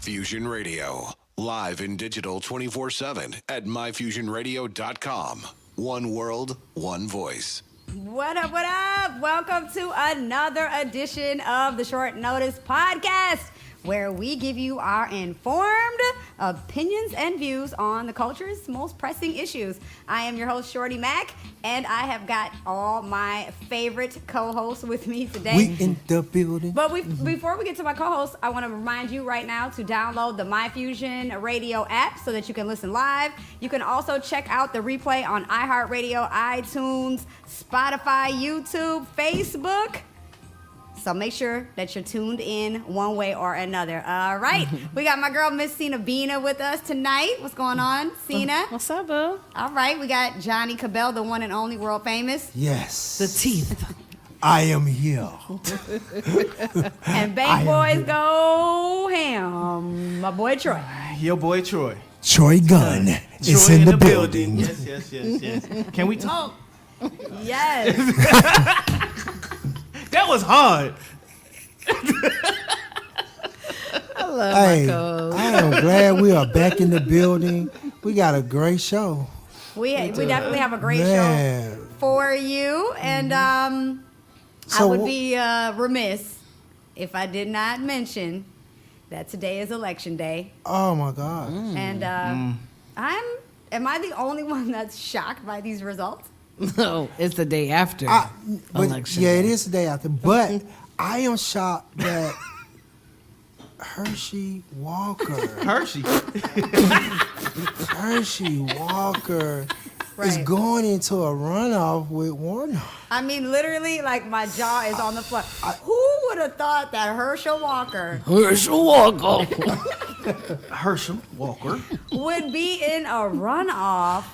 Fusion Radio, live and digital 24/7 at myfusionradio.com. One world, one voice. What up, what up? Welcome to another edition of the Short Notice Podcast, where we give you our informed opinions and views on the culture's most pressing issues. I am your host, Shorty Mac, and I have got all my favorite co-hosts with me today. We in the building. But before we get to my co-host, I want to remind you right now to download the MyFusion Radio app so that you can listen live. You can also check out the replay on iHeartRadio, iTunes, Spotify, YouTube, Facebook. So make sure that you're tuned in one way or another. All right. We got my girl, Miss Cena Bina, with us tonight. What's going on, Cena? What's up, boo? All right. We got Johnny Cabell, the one and only world famous. Yes. The teeth. I am here. And Bank Boys go ham. My boy Troy. Your boy Troy. Troy Gunn is Troy in the building. Yes. Can we talk? Yes. That was hard. I love Hey, my co. I am glad we are back in the building. We got a great show. We definitely have a great show Man. for you. And I So would be remiss if I did not mention that today is election day. Oh my God. And am I the only one that's shocked by these results? No, it's the day after But election. yeah, it is the day after. But I am shocked that Hershey Walker is Right. going into a runoff with Warnock. I mean, literally, like, my jaw is on the floor. Who would have thought that Herschel Walker Herschel Walker. Herschel Walker. would be in a runoff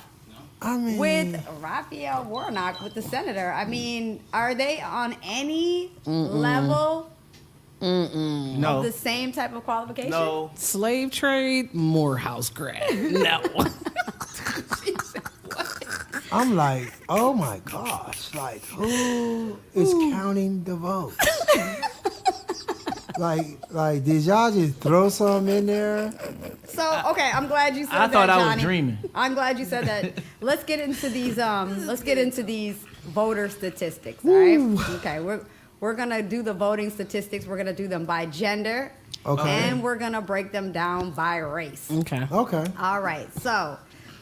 I mean, with Raphael Warnock, with the senator? I mean, are they on any level of No. the same type of qualification? No. Slave trade, Morehouse grad. No. I'm like, oh my gosh, like who is counting the votes? like, did y'all just throw some in there? So, okay, I'm glad you said I that, thought I was Johnny. dreaming. I'm glad you said that. Let's get into these. Let's get into these voter statistics. All right. Okay. We're gonna do the voting statistics. We're gonna do them by gender. Okay. And we're gonna break them down by race. Okay. Okay. All right. So,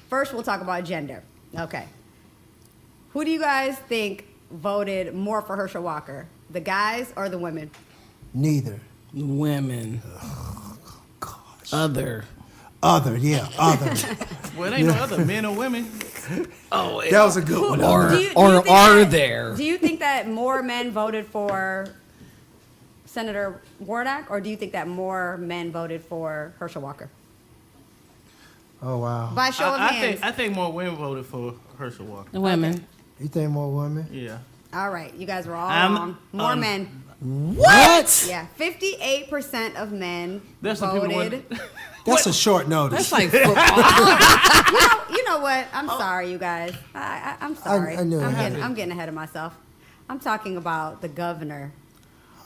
first we'll talk about gender. Okay. Who do you guys think voted more for Herschel Walker? The guys or the women? Neither. Women. Gosh. Other. Other. Well, it ain't no other men or women. Oh, That was a good one. Or, Do you or think are that- there? Do you think that more men voted for Senator Warnock, or do you think that more men voted for Herschel Walker? Oh wow. By show of hands. I think more women voted for Herschel Walker. The women. You think more women? Yeah. All right, you guys were all I'm- wrong. More men. What? Yeah, 58% of men There's some people voted. That's a short notice. That's like football. You know what? I'm sorry, you guys. I'm sorry. I knew it I'm happened. getting ahead of myself. I'm talking about the governor.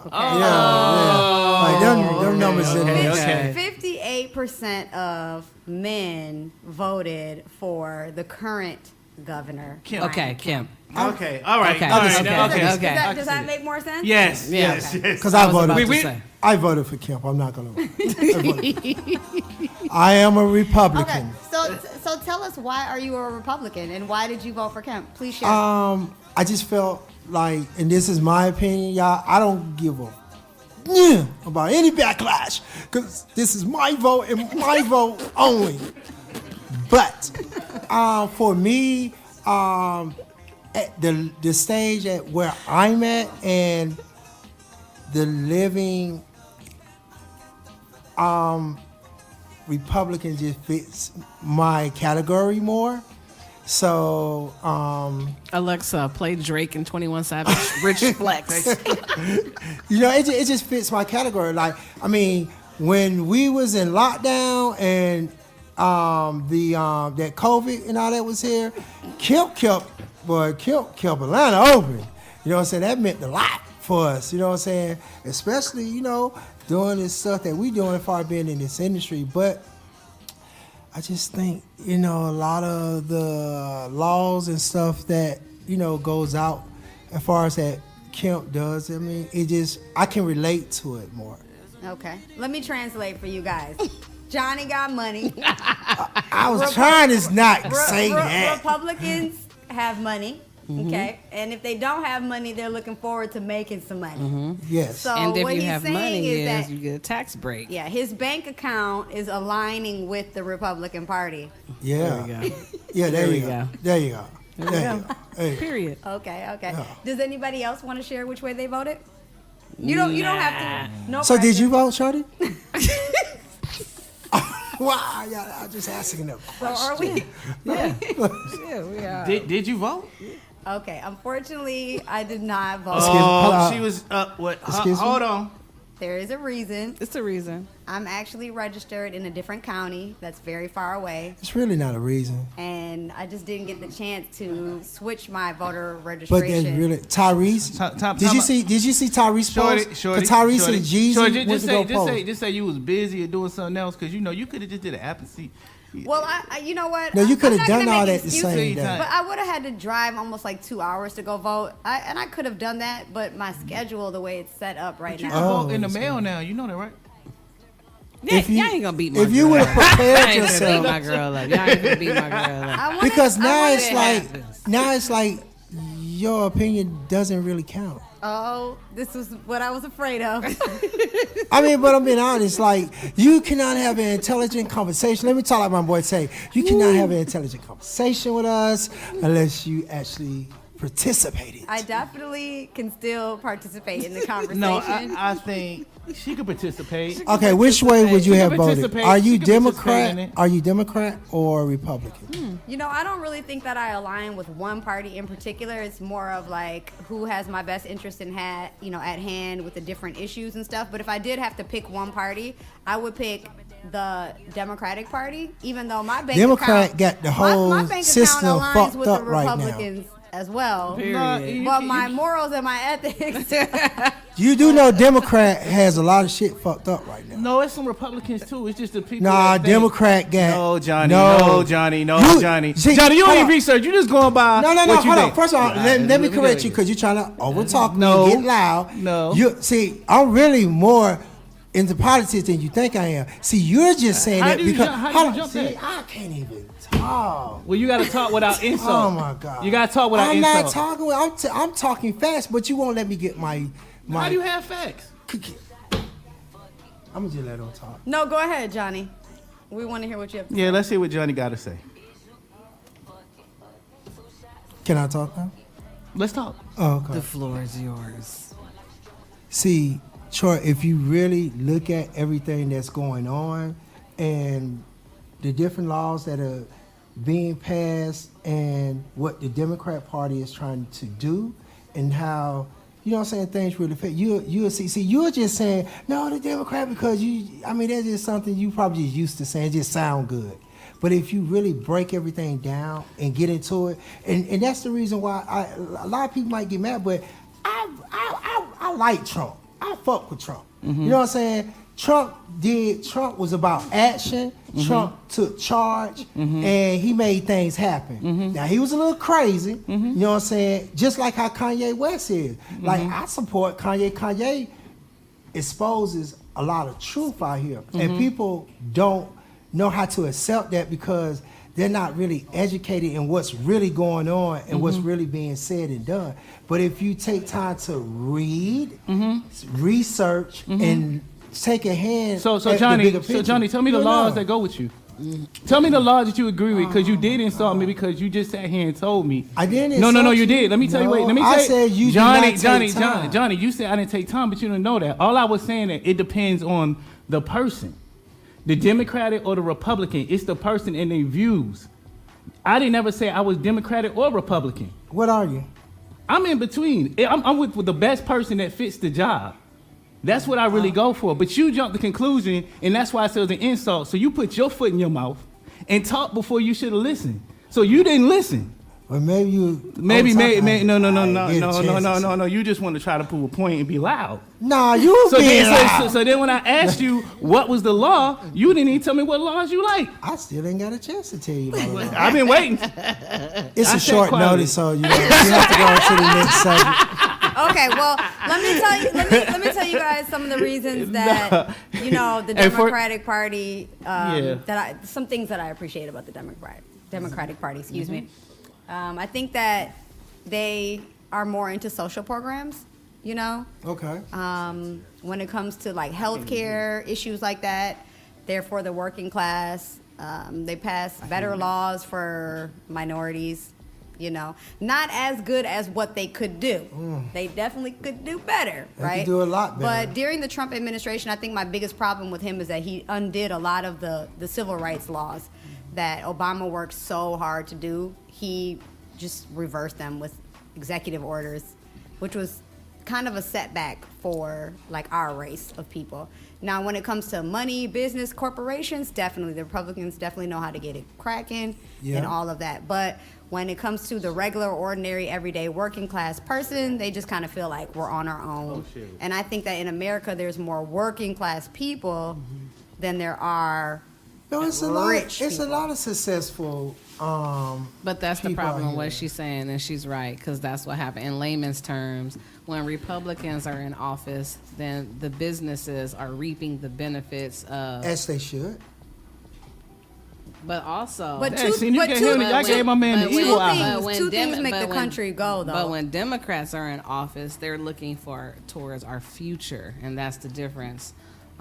Like them numbers in there. Okay. 58% of men voted for the current governor. Kim. Okay, Kim. Okay. All right. Okay. All right. Okay. Okay. Okay. Does that make more sense? Yes. Yeah. Yes. Okay. Yes. Because I voted. about to say. I voted for Kemp. I'm not gonna. I am a Okay, Republican. so tell us, why are you a Republican and why did you vote for Kemp? Please share. I just felt like, and this is my opinion, y'all. I don't give a about any backlash because this is my vote and my vote only. But for me, at the stage at where I'm at and the living Republican just fits my category more. So, Alexa, play Drake and 21 Savage. Rich Flex. you know, it just fits my category. Like, I mean, when we was in lockdown and that COVID and all that was here, Kemp kept Atlanta open. You know what I'm saying? That meant a lot for us. You know what I'm saying? Especially, you know, doing this stuff that we doing as far as being in this industry. But I just think, a lot of the laws and stuff that, goes out as far as that Kemp does, I mean, I can relate to it more. Okay. Let me translate for you guys. Johnny got money. I was trying to not say that. Republicans have money. Okay. And if they don't have money, they're looking forward to making some money. Yes. So And if what you he's have saying money, is that you get a tax break. yeah, his bank account is aligning with the Republican Party. Yeah. There we go. Yeah, there There you we go. go. There you go. There we There go. you go. Hey. Period. Okay. Yeah. Does anybody else want to share which way they voted? You don't have to. No So did pressure. you vote, Shorty? Wow, yeah, I'm just asking them. So are we? Yeah. Yeah, we are. Did you vote? Okay. Unfortunately, I did not vote. Excuse me. Hold Oh, on. she was what? Excuse me? Hold on. There is a reason. It's the reason. I'm actually registered in a different county that's very far away, It's really not a reason. and I just didn't get the chance to switch my voter But registration. that's really Tyrese. Time Did you out. see Tyrese Shorty, post? shorty, 'Cause Tyrese shorty, and Jeezy shorty, went just to go say, post. just say you was busy or doing something else, because you could have just did an app and see. Well, you know what? No, you I'm could have not done gonna all make that the excuses, same time. day. But I would have had to drive almost like 2 hours to go vote, and I could have done that. But my schedule, the way it's set up right You now, can Oh, vote in the that's mail now. You know that, right? Yeah, If you- y'all ain't gonna beat my If you girl would up. have Y'all prepared ain't gonna beat yourself, my girl up. Y'all ain't gonna beat my girl up. I wanted- because I now wanted- it's like your opinion doesn't really count. Oh, this was what I was afraid of. I mean, but I'm being honest. Like, you cannot have an intelligent conversation. Let me talk like my boy say. You cannot have an intelligent conversation with us unless you actually participated. I definitely can still participate in the conversation. No, I think she could participate. Okay, which way would you She have can voted? participate. Are you She can participate in Democrat? it. Are you Democrat or Republican? You know, I don't really think that I align with one party in particular. It's more of like who has my best interest at hand with the different issues and stuff. But if I did have to pick one party, I would pick the Democratic Party, even though my bank Democrat account, got the whole my bank system account aligns fucked with the up right now. Republicans as well. Period. But my morals and my ethics. You do know Democrat has a lot of shit fucked up right now. No, it's some Republicans too. It's just the people. Nah, that think- Democrat got No, Johnny. No, Johnny. No, You- Johnny. see, Johnny, you hold ain't on. research. You just going by No, what you hold on. think. First of all, Nah, let me go correct you ahead. because you're trying to overtalk No. me, get loud. No. You see, I'm really more into politics than you think I am. See, you're just saying How that do you because jump- how do hold you on, jump see, that? I can't even talk. Well, you got to talk without insult. Oh my God! You got to talk without I'm insult. not talking. I'm talking fast, but you won't let me get my. How do you have facts? I'm gonna just let him talk. No, go ahead, Johnny. We want to hear what you have to say. Yeah, let's see what Johnny got to say. Can I talk now? Let's talk. Oh, okay. The floor is yours. See, Troy, if you really look at everything that's going on and the different laws that are being passed and what the Democrat Party is trying to do and how, you know what I'm saying, things really fit. You'll see, you're just saying, no, the Democrat, because that's just something you probably just used to saying, it just sound good. But if you really break everything down and get into it, and that's the reason why a lot of people might get mad, but I like Trump. I fuck with Trump. You know what I'm saying? Trump was about action. Trump took charge and he made things happen. Now he was a little crazy, you know what I'm saying? Just like how Kanye West is. Like I support Kanye. Kanye exposes a lot of truth out here. And people don't know how to accept that because they're not really educated in what's really going on and what's really being said and done. But if you take time to read, research, and take a hand So at the Johnny, bigger picture, tell me the you'll laws know. that go with you. Tell me the laws that you agree with, because you did insult me because you just sat here and told me. I didn't No, insult you you. did. Let me tell you. Wait, let me No, I tell you. said you did Johnny, not take time. Johnny. You said I didn't take time, but you didn't know that. All I was saying that it depends on the person, the Democratic or the Republican. It's the person and their views. I didn't ever say I was Democratic or Republican. What are you? I'm in between. I'm with the best person that fits the job. That's what I really go for. But you jumped to conclusion, and that's why I said it was an insult. So you put your foot in your mouth and talk before you should have listened. So you didn't listen. Well, maybe you. Maybe, oh, no. You just want to try to prove a point and be loud. Nah, you So being then, loud. so then when I asked you what was the law, you didn't even tell me what laws you like. I still ain't got a chance to tell you about it. I've been waiting. It's I a said short quality. notice, so you have to go on to the next subject. Okay, well, let me tell you guys some of the reasons that the And for- Democratic Party Yeah. some things that I appreciate about the Democratic Party. Excuse me. I think that they are more into social programs. Okay. When it comes to like healthcare issues like that, they're for the working class. They pass better laws for minorities. Not as good as what they could do. They definitely could do better, They right? could do a lot better. But during the Trump administration, I think my biggest problem with him is that he undid a lot of the civil rights laws that Obama worked so hard to do. He just reversed them with executive orders, which was kind of a setback for like our race of people. Now, when it comes to money, business, corporations, definitely the Republicans definitely know how to get it cracking and all of that. But when it comes to the regular, ordinary, everyday working class person, they just kind of feel like we're on our own. And I think that in America, there's more working class people than there are No, it's rich It's a people. lot of successful. But that's the people out problem with here. what she's saying, and she's right, because that's what happened. In layman's terms, when Republicans are in office, then the businesses are reaping the benefits of. As they should. But also, But Hey, see, you gave him- y'all gave my man the but when- evil but eye. when Two things Demo- make but the when- country go, though. But when Democrats are in office, they're looking towards our future, and that's the difference.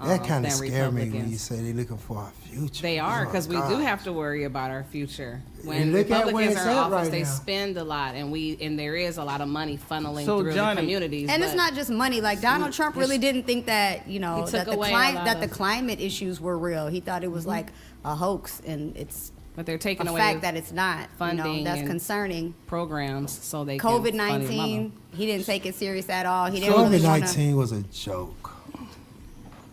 That kind of than scared me when you Republicans. say they're looking for our future. They are, Oh, because we do gosh. have to worry about our future. When And look at where Republicans it's are in at office, right they now. spend a lot, and there is a lot of money funneling So, through Johnny- the communities. And it's but- not just money. Like Donald Trump really didn't think that He that took the away a lot that the of- climate issues were real. He thought it was like a hoax, and it's But they're taking a away fact that it's not. funding That's and concerning. programs so they can COVID fund his mama. 19, he didn't take it serious at all. He didn't really want to. COVID-19 was a joke.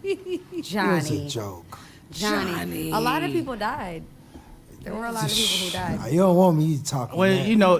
It was a Johnny, joke. Johnny, a lot of people died. There were a lot of people who died. You don't want me to talk on Well, that. you don't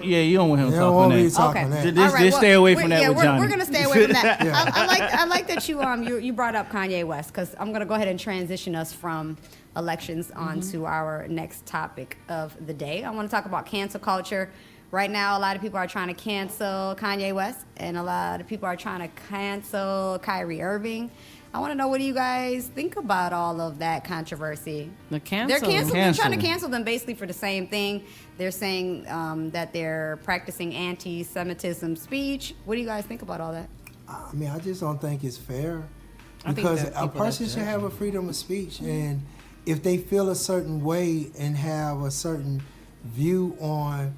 want him You to don't talk want on me to that. talk Okay. on that. Just- just stay away from that with Johnny. We're gonna stay away from that. Yeah. I like that you brought up Kanye West, because I'm gonna go ahead and transition us from elections onto our next topic of the day. I want to talk about cancel culture. Right now, a lot of people are trying to cancel Kanye West, and a lot of people are trying to cancel Kyrie Irving. I want to know, what do you guys think about all of that controversy? The cancel. They're trying to Canceling. cancel them basically for the same thing. They're saying that they're practicing anti-Semitism speech. What do you guys think about all that? I mean, I just don't think it's fair. I think Because that a people person that should judge have a freedom of speech. And if they feel a certain way and have a certain view on,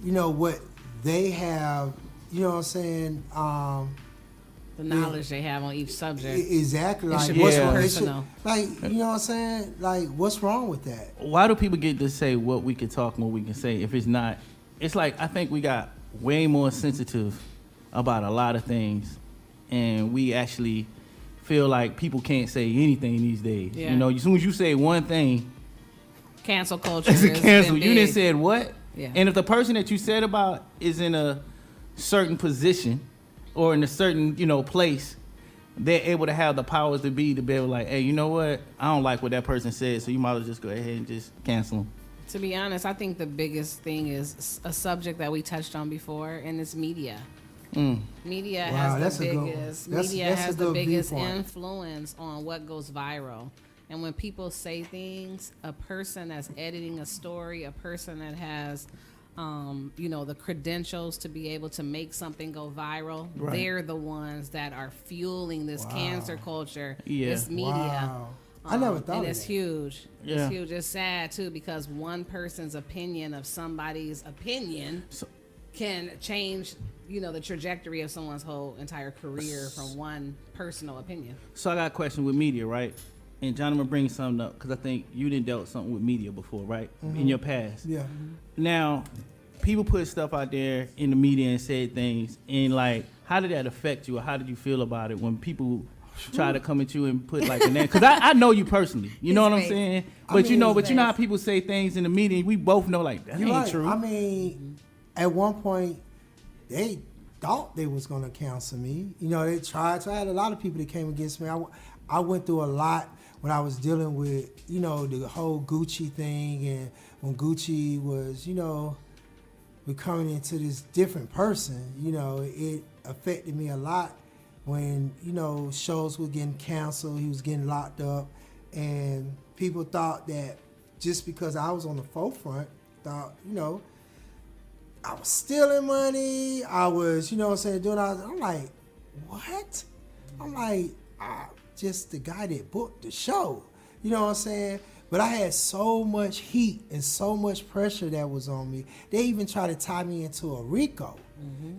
what they have, you know what I'm saying? The knowledge they have on each subject. Exactly. It Like, should be what's Yeah. wrong? personal. You know what I'm saying? Like, what's wrong with that? Why do people get to say what we can talk and what we can say if it's not? It's like, I think we got way more sensitive about a lot of things, and we actually feel like people can't say anything these days. Yeah. As soon as you say one thing, Cancel culture. it's a has cancel. been You didn't big. said what? Yeah. And if the person that you said about is in a certain position or in a certain, place, they're able to have the powers to be able like, hey, you know what? I don't like what that person said, so you might as well just go ahead and just cancel them. To be honest, I think the biggest thing is a subject that we touched on before, and it's media. Media Wow, has that's the a good one. biggest. That's Media a has the good biggest viewpoint. influence on what goes viral. And when people say things, a person that's editing a story, a person that has, the credentials to be able to make something go viral, Right. they're the ones that are fueling this cancer culture. Yeah. This media. Wow. I never thought And of it's that. huge. Yeah. It's huge. It's sad too, because one person's opinion of somebody's opinion can change, the trajectory of someone's whole entire career from one personal opinion. So I got a question with media, right? And John, I'm gonna bring something up because I think you didn't dealt something with media before, right? In your past. Yeah. Now, people put stuff out there in the media and said things, and like, how did that affect you, or how did you feel about it when people try to come at you and put like a name? Because I know you personally, you know what I'm His saying? I But mean, but you know his how face. people say things in the media. We both know like that You're ain't right. true. I mean, at one point, they thought they was gonna cancel me. You know, they tried. So I had a lot of people that came against me. I went through a lot when I was dealing with, you know, the whole Gucci thing, and when Gucci was, you know, becoming into this different person. You know, it affected me a lot when, you know, shows were getting canceled. He was getting locked up, and people thought that just because I was on the forefront, thought, you know, I was stealing money. I was, you know what I'm saying, doing all. I'm like, what? I'm like, just the guy that booked the show. You know what I'm saying? But I had so much heat and so much pressure that was on me. They even tried to tie me into a RICO.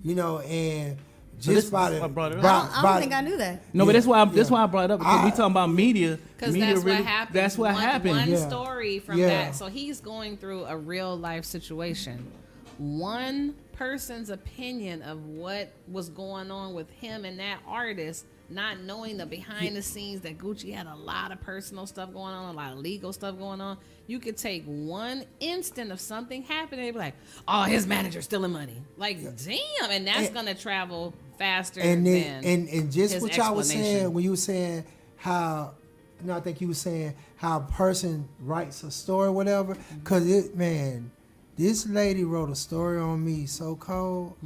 You know, and just by the. I brought it up. I don't think I knew that. No, but that's why I brought it up, because we talking about media. Because Media that's really, what happened. That's what happened. One Yeah. story from Yeah. that. So he's going through a real life situation. One person's opinion of what was going on with him and that artist, not knowing the behind the scenes that Gucci had a lot of personal stuff going on, a lot of legal stuff going on. You could take one instant of something happening, they'd be like, "Oh, his manager's stealing money." Like, damn, and that's gonna travel faster And than then, and just his what y'all was explanation. saying when you were saying how, you know, I think you were saying how a person writes a story or whatever. Cause this lady wrote a story on me so cold.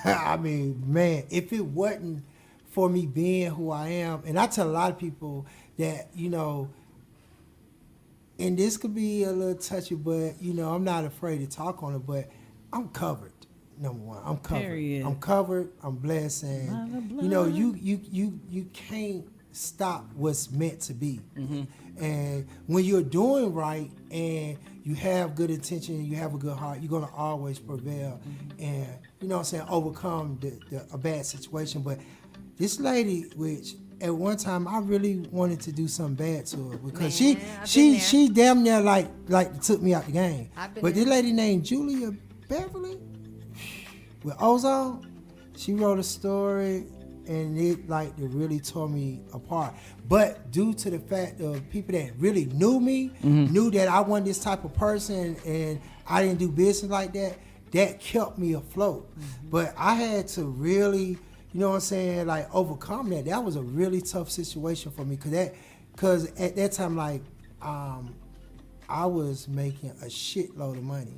I mean, man, if it wasn't for me being who I am, and I tell a lot of people that, you know, and this could be a little touchy, but, you know, I'm not afraid to talk on it, but I'm covered. Number one, I'm covered. Period. I'm covered. I'm blessed, and you know, you can't stop what's meant to be. And when you're doing right and you have good intention, you have a good heart, you're gonna always prevail, and you know what I'm saying, overcome a bad situation. But this lady, which at one time I really wanted to do something bad to her, because Man, I've been there. she damn near like took me out the game. I've been But there. this lady named Julia Beverly with Ozone, she wrote a story, and it really tore me apart. But due to the fact of people that really knew me, knew that I wasn't this type of person, and I didn't do business like that, that kept me afloat. But I had to really, you know what I'm saying, like overcome that. That was a really tough situation for me, because at that time, like, I was making a shitload of money.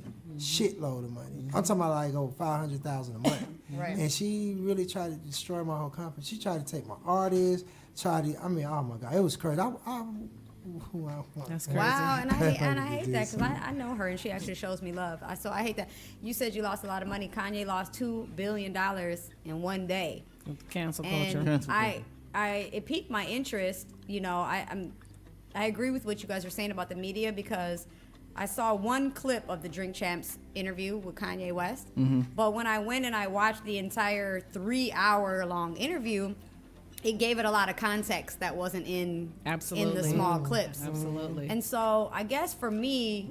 I'm talking about like over $500,000 a month. Right. And she really tried to destroy my whole company. She tried to take my artists, oh my God, it was crazy. That's crazy. Wow, and I hate that, because I know her and she actually shows me love. So I hate that. You said you lost a lot of money. Kanye lost $2 billion in one day. Cancel And culture. Cancel culture. it piqued my interest. You know, I agree with what you guys are saying about the media, because I saw one clip of the Drink Champs interview with Kanye West. But when I went and I watched the entire 3-hour long interview, it gave it a lot of context that wasn't in Absolutely. the small clips. Absolutely. And so I guess for me,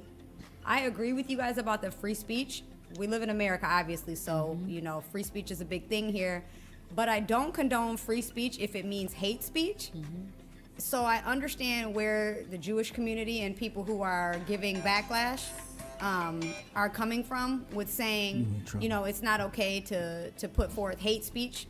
I agree with you guys about the free speech. We live in America, obviously, so you know, free speech is a big thing here. But I don't condone free speech if it means hate speech. So I understand where the Jewish community and people who are giving backlash are coming from with saying, you know, it's not okay to put forth hate speech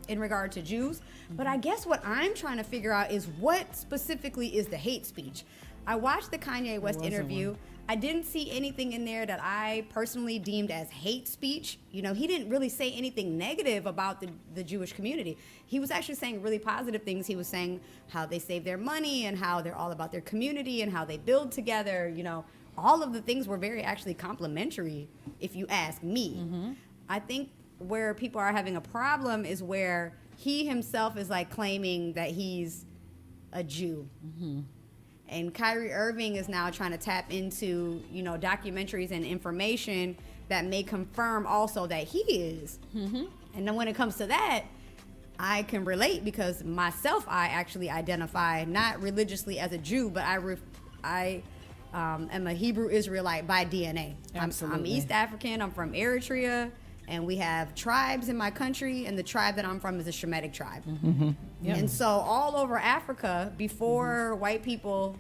in regard to Jews. But I guess what I'm trying to figure out is what specifically is the hate speech. I watched the Kanye West interview. I didn't see anything in there that I personally deemed as hate speech. You know, he didn't really say anything negative about the Jewish community. He was actually saying really positive things. He was saying how they save their money and how they're all about their community and how they build together. You know, all of the things were very actually complimentary, if you ask me. I think where people are having a problem is where he himself is like claiming that he's a Jew. And Kyrie Irving is now trying to tap into, you know, documentaries and information that may confirm also that he is. And then when it comes to that, I can relate, because myself, I actually identify not religiously as a Jew, but I am a Hebrew Israelite by DNA. I'm Absolutely. East African. I'm from Eritrea, and we have tribes in my country, and the tribe that I'm from is a Shemitic tribe. And so all over Africa, before white people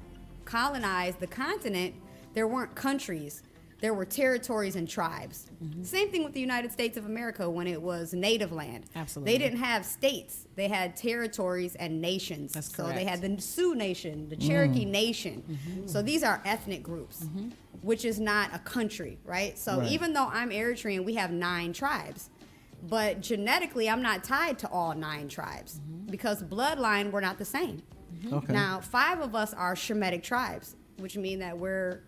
colonized the continent, there weren't countries. there were territories and tribes. Same thing with the United States of America when it was native land. Absolutely. They didn't have states. They had territories and nations. That's So they correct. had the Sioux Nation, the Cherokee Nation. So these are ethnic groups, which is not a country, right? So Right. even though I'm Eritrean, we have 9 tribes. But genetically, I'm not tied to all 9 tribes because bloodline, we're not the same. Okay. Now, 5 of us are Shemitic tribes, which mean that we're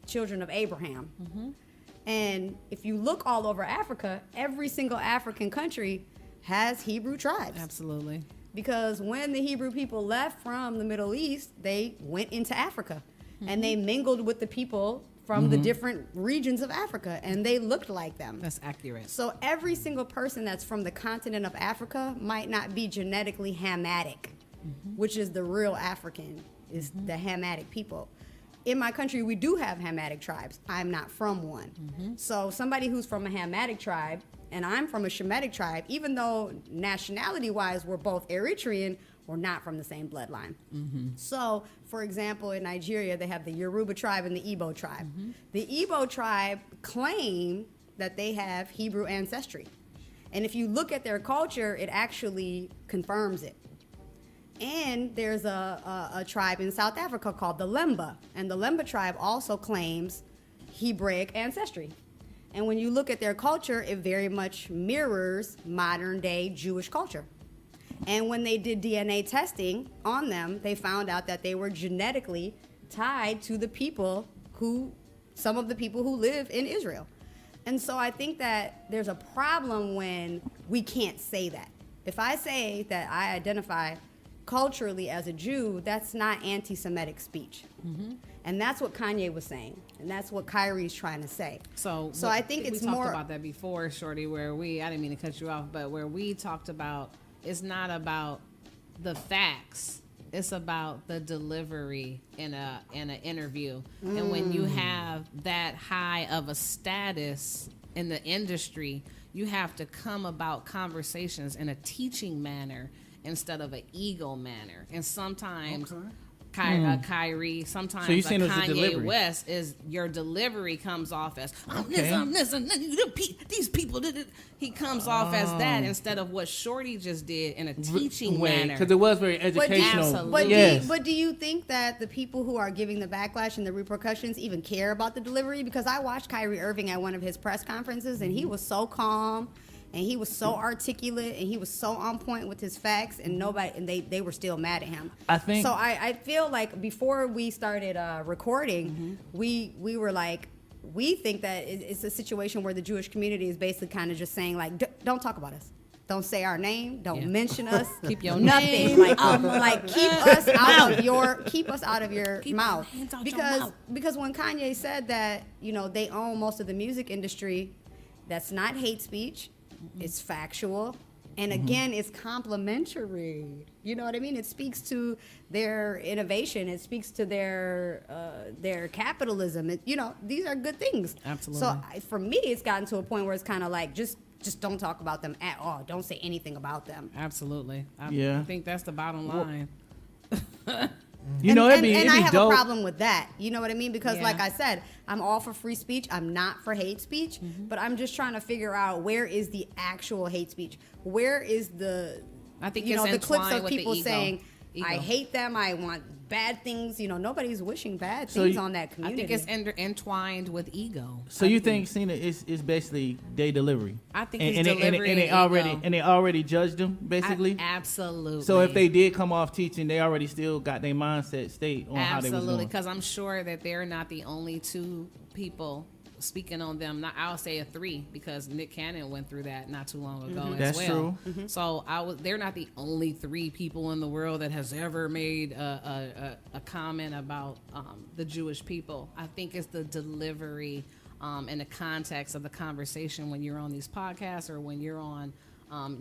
children of Abraham. And if you look all over Africa, every single African country has Hebrew tribes. Absolutely. Because when the Hebrew people left from the Middle East, they went into Africa and they mingled with the people from the different regions of Africa, and they looked like them. That's accurate. So every single person that's from the continent of Africa might not be genetically Hamitic, which is the real African, is the Hamitic people. In my country, we do have Hamitic tribes. I'm not from one. So somebody who's from a Hamitic tribe and I'm from a Shemitic tribe, even though nationality-wise we're both Eritrean, we're not from the same bloodline. So, for example, in Nigeria, they have the Yoruba tribe and the Igbo tribe. The Igbo tribe claim that they have Hebrew ancestry. And if you look at their culture, it actually confirms it. And there's a tribe in South Africa called the Lemba. And the Lemba tribe also claims Hebraic ancestry. And when you look at their culture, it very much mirrors modern day Jewish culture. And when they did DNA testing on them, they found out that they were genetically tied to the people some of the people who live in Israel. And so I think that there's a problem when we can't say that. If I say that I identify culturally as a Jew, that's not anti-Semitic speech. And that's what Kanye was saying. And that's what Kyrie's trying to say. So I think it's we talked more about that before, Shorty, where I didn't mean to cut you off, but where we talked about it's not about the facts. It's about the delivery in an interview. And when you have that high of a status in the industry, you have to come about conversations in a teaching manner instead of an ego manner. And sometimes Kyrie, sometimes So you a saying it was the Kanye delivery? West is your delivery comes off as Okay. I'm this, and these people did it. He comes off as that instead of what Shorty just did in a teaching manner. Because it was very educational. Absolutely. Yes. But do you think that the people who are giving the backlash and the repercussions even care about the delivery? Because I watched Kyrie Irving at one of his press conferences, and he was so calm, and he was so articulate, and he was so on point with his facts, and they were still mad at him. I think- So I feel like before we started recording, we were like, we think that it's a situation where the Jewish community is basically kind of just saying like, don't talk about us. Don't say our name. Don't Yeah. mention us. Keep your nothing. name Like keep us out of your Keep mouth. your hands out your mouth. Because when Kanye said that, they own most of the music industry, that's not hate speech. It's factual. And again, it's complimentary. You know what I mean? It speaks to their innovation. It speaks to their capitalism. These are good things. Absolutely. So for me, it's gotten to a point where it's kind of like just don't talk about them at all. Don't say anything about them. Absolutely. I Yeah. think that's the bottom line. You know, it'd and be I have dope. a problem with that. You know what I mean? Because Yeah. like I said, I'm all for free speech. I'm not for hate speech. But I'm just trying to figure out where is the actual hate speech? Where is the I think the it's clips entwined of with the people ego. saying Ego. I hate them, I want bad things. Nobody's wishing bad So things you- on that I community. think it's entwined with ego. So you think Cena is basically day delivery? I think and, it's and delivery they and already ego. and they already judged them basically. Absolutely. So if they did come off teaching, they already still got their mindset state on how they was Absolutely, doing. because I'm sure that they're not the only 2 people speaking on them. I'll say a 3 because Nick Cannon went through that not too long ago as That's well. true. So they're not the only 3 people in the world that has ever made a comment about the Jewish people. I think it's the delivery and the context of the conversation when you're on these podcasts or when you're on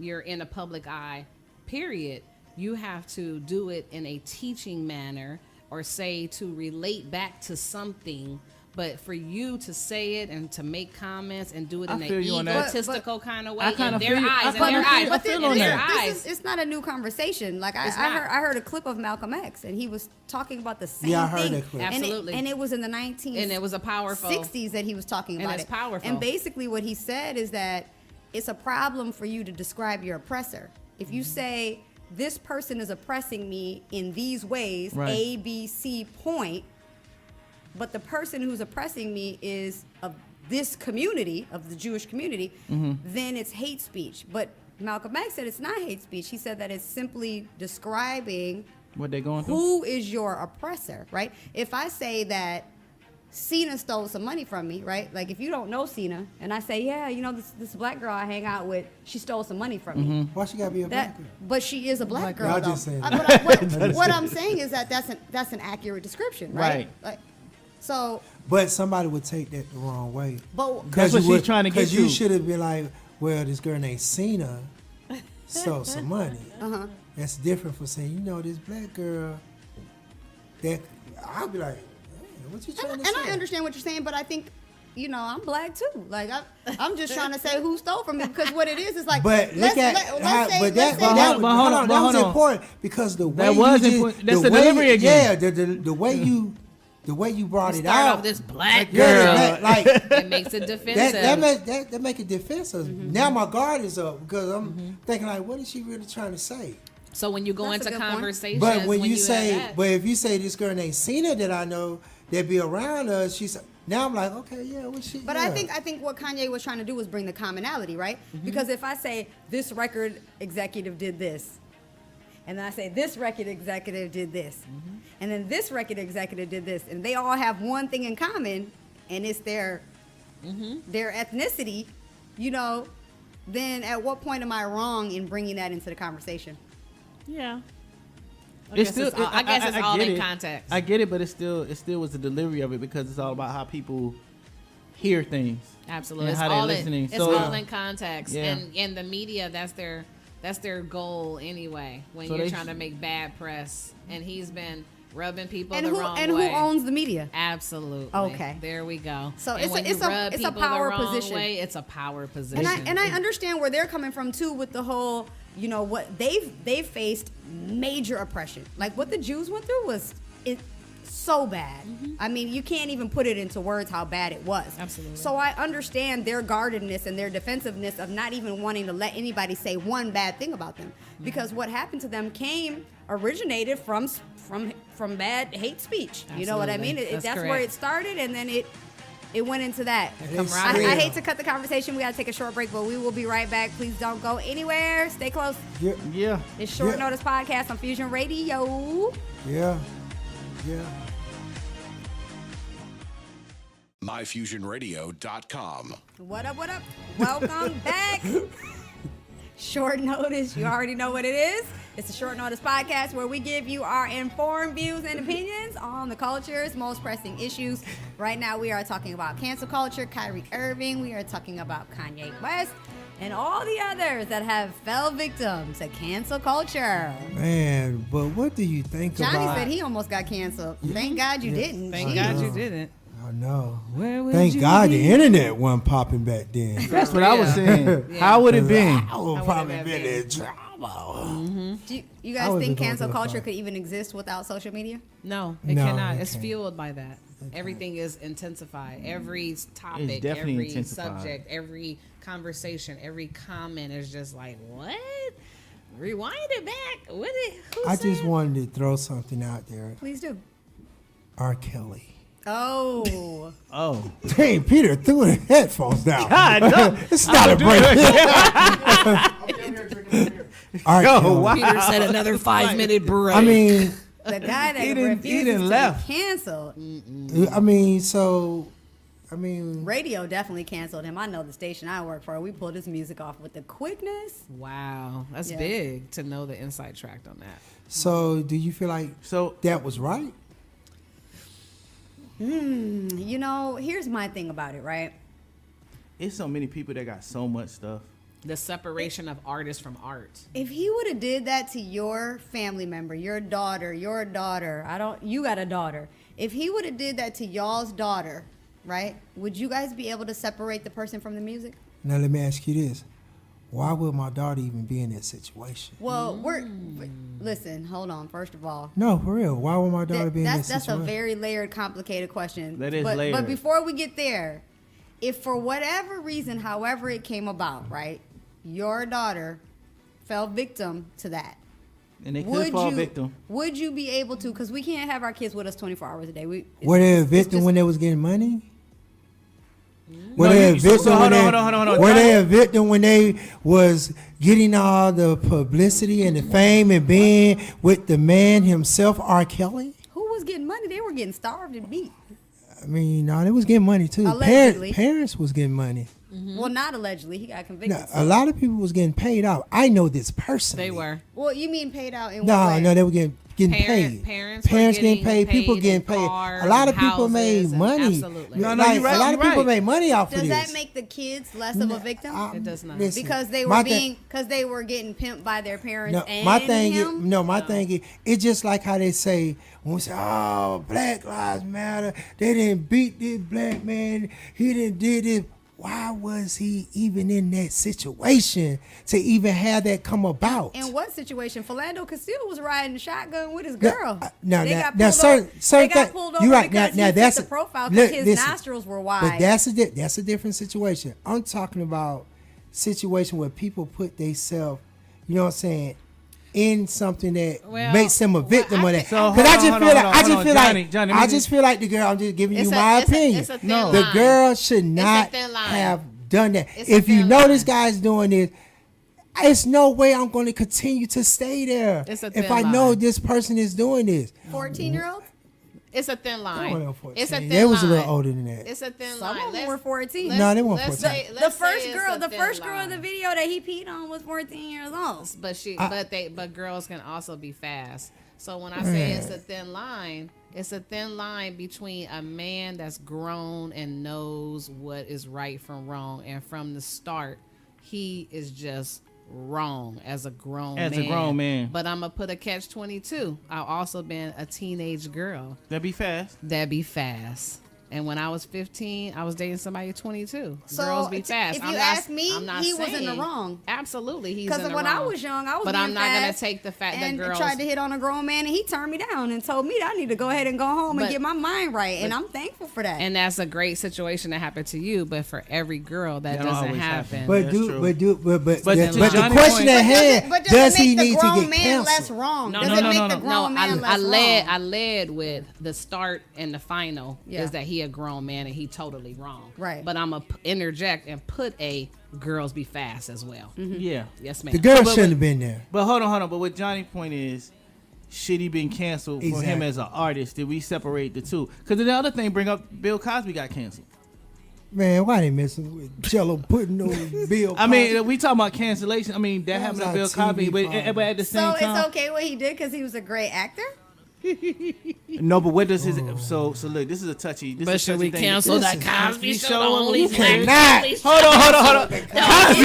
you're in a public eye. Period. You have to do it in a teaching manner or say to relate back to something But for you to say it and to make comments and do it I in an feel you on that. egotistical kind of way, I in kinda their feel you. I eyes, in kinda their feel- eyes, I feel on in their that. eyes. It's not a new conversation. Like It's I not. heard a clip of Malcolm X, and he was talking about the same Yeah, I heard thing. that clip. Absolutely. And it was in the 1960s. And it was a powerful- 60s that he was talking And about it's it. powerful. And basically what he said is that it's a problem for you to describe your oppressor. If you say this person is oppressing me in these ways, Right. A, B, C point, but the person who's oppressing me is of this community, of the Jewish community, then it's hate speech. But Malcolm X said it's not hate speech. He said that it's simply describing What they going through? who is your oppressor, right? If I say that Cena stole some money from me, right? Like if you don't know Cena, and I say, yeah, you know this black girl I hang out with, she stole some money from me. Why she gotta be a black That, girl? but she is a black girl. Y'all though. just saying What I'm saying is that that's an accurate description, right? Right. Like, so, But somebody would take that the wrong way. but That's what she's trying to get Because you to. should have been like, well, this girl named Cena stole some money. Uh-huh. That's different from saying, you know, this black girl. That I'll be like, "Hey, what you trying and to say? I understand what you're saying, but I think, you know, I'm black too. Like I'm just trying to say who stole from me, because what it is like. But look at how, but that, But hold on, that was hold on. important because the way That was you important. just, That's the delivery again. Yeah, the way you brought it Start out. off this black Yeah, girl. like It makes it defensive. that make it defensive. Now my guard is up because I'm thinking like, what is she really trying to say? So when you go That's a into good point. conversations, But when you have say, that- but if you say this girl named Cena that I know that be around us, she's now I'm like, okay, yeah, what she? But yeah. I think what Kanye was trying to do was bring the commonality, right? Because if I say this record executive did this, and then I say this record executive did this, and then this record executive did this, and they all have one thing in common, and it's their ethnicity, you know, then at what point am I wrong in bringing that into the conversation? yeah. I It's guess still. it's all, I guess it's I all get in it. context. I get it, but it still was the delivery of it because it's all about how people hear things. Absolutely, And it's how they're all listening. in. It's So- all in context, Yeah. and the media that's their goal anyway. When So you're they trying to make bad press, and he's been rubbing people And the who wrong and way. who owns the media? Absolutely. Okay. There we go. So And it's a- when you it's a- rub it's a people the power wrong position. way, it's a power position. And I understand where they're coming from too with the whole, you know, what they've faced major oppression. Like what the Jews went through was so bad. I mean, you can't even put it into words how bad it was. Absolutely. So I understand their guardedness and their defensiveness of not even wanting to let anybody say one bad thing about them, because what happened to them originated from bad hate speech. You know what I mean? Absolutely. That's That's where correct. it started, and then it went into that. It's I real. hate to cut the conversation. We got to take a short break, but we will be right back. Please don't go anywhere. Stay close. Yeah, Yeah. It's Short Yeah. Notice Podcast on Fusion Radio. yeah. MyFusionRadio.com. What up, what up? Welcome back. Short Notice, you already know what it is. It's a Short Notice Podcast where we give you our informed views and opinions on the culture's most pressing issues. Right now, we are talking about cancel culture, Kyrie Irving. We are talking about Kanye West and all the others that have fell victim to cancel culture. Man, but what do you think Johnny about? said he almost got canceled. Thank God you didn't. Thank Jeez. God you didn't. I know. Where would Thank you God be? the internet wasn't popping back then. That's what I was saying. Yeah. How would it been? I would probably have been been? in trouble. Do you I guys would think be going cancel to the culture phone. could even exist without social media? No, it No, cannot. it It's can't. fueled by that. Everything is intensified. Every topic, definitely every intensified. subject, every conversation, every comment is just like, what? Rewind it back. What? Who I said? just wanted to throw something out there. Please do. R. Kelly. Oh. Oh. Dang, Peter threw the headphones down. God, no. It's not a break. R. Yo, Kelly. wow. Peter said another 5-minute break. I mean, The guy that He didn't refuses to left. be canceled. Radio definitely canceled him. I know the station I work for. We pulled his music off with the quickness. wow, that's Yeah. big to know the inside track on that. so do you feel like So that was right? You know, here's my thing about it, right? it's so many people that got so much stuff. The separation of artist from art. If he would have did that to your family member, your daughter, you got a daughter. If he would have did that to y'all's daughter, right? Would you guys be able to separate the person from the music? Now let me ask you this: why would my daughter even be in that situation? Well, listen, hold on. First of all, No, for real. Why would my daughter be in that that's a situation? very layered, complicated question. That is but, layered. But before we get there, if for whatever reason, however it came about, right, your daughter fell victim to that, And they could fall victim. would you be able to? Because we can't have our kids with us 24 hours a day. Were they a victim just- when they was getting money? No, Were they a you- victim so when hold they? on, hold on. Were they a victim when they was getting all the publicity and the fame and being with the man himself, R. Kelly? Who was getting money? They were getting starved and beat. I mean, no, they was getting money too. Allegedly. Parents was getting money. Well, not allegedly. He got convicted. No, a lot of people was getting paid out. I know this personally. They were. Well, you mean paid out in what No, way? no, they were getting paid. Parents were getting getting paid. People paid getting in paid. cars A lot of and people made houses and money. absolutely. No, no, Like, you're right, a lot of you're people right. made money off of Does this. that make the kids less of a victim? It does not. Listen, Because they my were thing- they were getting pimped by their parents No, and my thing him. is, no, my thing is, it's just like how they say when we say, "Oh, Black Lives Matter," they didn't beat this black man, he didn't did it. Why was he even in that situation to even have that come about? In what situation? Philando Castile was riding shotgun with his girl. No, They now, got now, pulled certain, over- certain they got thing- pulled you're over right. because Now he that's fit the profile look, because his listen, nostrils were But wide. that's a different situation. I'm talking about situation where people put themselves, you know what I'm saying, in something that Well, makes them a victim I of that. think- So, Because I just hold feel on, like hold I on, just hold feel on. like Johnny, I just feel like the girl. I'm just giving you my opinion. it's a thin No. The line. girl should not thin line. have done that. It's a If you thin know line. this guy's doing this, it's no way I'm going to continue to stay there. It's a If thin I know line. this person is doing this. 14-year-olds? It's a thin They line. weren't 14. It's a thin They was a line. little older than that. It's a thin Some line. of them were 14. No, they weren't let's 14. say- The let's first say it's girl, a the thin first girl in the line. video that he peed on was 14 years old. But girls can also be fast. So when I say it's a thin line, it's a thin line between a man that's grown and knows what is right from wrong, and from the start, he is just wrong as a grown man. But I'm gonna put a catch-22. I've also been a teenage girl. That'd be fast. That'd be fast. And when I was 15, I was dating somebody 22. So, Girls be fast. if you ask me, I'm not he was in the saying- wrong. Absolutely, he's in Because the when wrong. I was young, I was But being I'm not gonna fast take the fact that and girls tried to hit on a grown man, and he turned me down and told me that I need to go ahead and go home and But- get my mind right. And I'm thankful for that. And that's a great situation that happened to you, but for every girl that That don't doesn't always happen. happen. But That's true. but But the to Johnny's question point- at hand, but does it he make the need to grown get man less canceled? wrong? No, Does no, it no, make no, the no. grown man less I wrong? led with the start and the final Yeah. is that he a grown man and he totally wrong. Right. But I'm gonna interject and put a girls be fast as well. Yeah. Yes, ma'am. The girl But- shouldn't have been there. But hold on. But what Johnny's point is, should he been canceled for him Exactly. as an artist? Did we separate the two? Because the other thing bring up Bill Cosby got canceled. Man, why they messing with Jello pudding on Bill? I mean, Cosby? we talking about cancellation. I mean, that That happened was to Bill our Cosby, TV but, problem. but at the same So time, it's okay what he did because he was a great actor? no. But what does his so look? This is a touchy. This But is a should we touchy thing. cancel This that is Cosby show? The Who only cares? Cannot. Hold on. They